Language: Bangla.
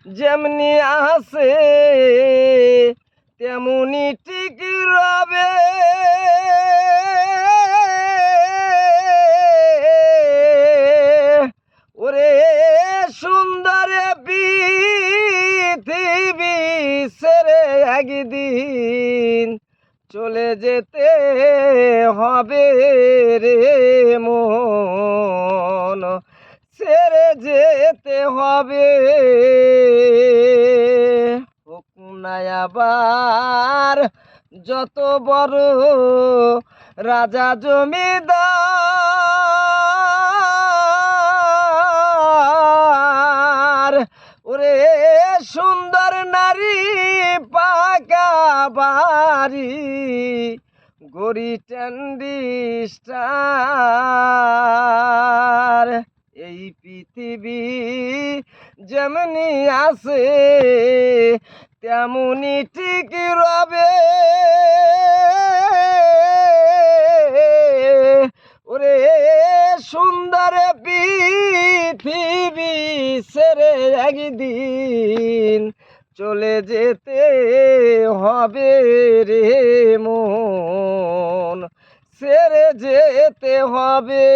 যেমনি আছে তেমনি ঠিক রবে, ওরে সুন্দর পৃথিবী ছেড়ে একদিন চলে যেতে হবে রে মন, ছেড়ে যেতে হবে। হোক না আবার যত বড় রাজা জমিদার, ওরে সুন্দর নারী পাকা বাড়ি গড়ি ট্যান্ডি স্টার, এই পৃথিবী যেমনি আছে তেমনি ঠিক রবে, ওরে সুন্দর পৃথিবী ছেড়ে একদিন চলে যেতে হবে রে মন, ছেড়ে যেতে হবে।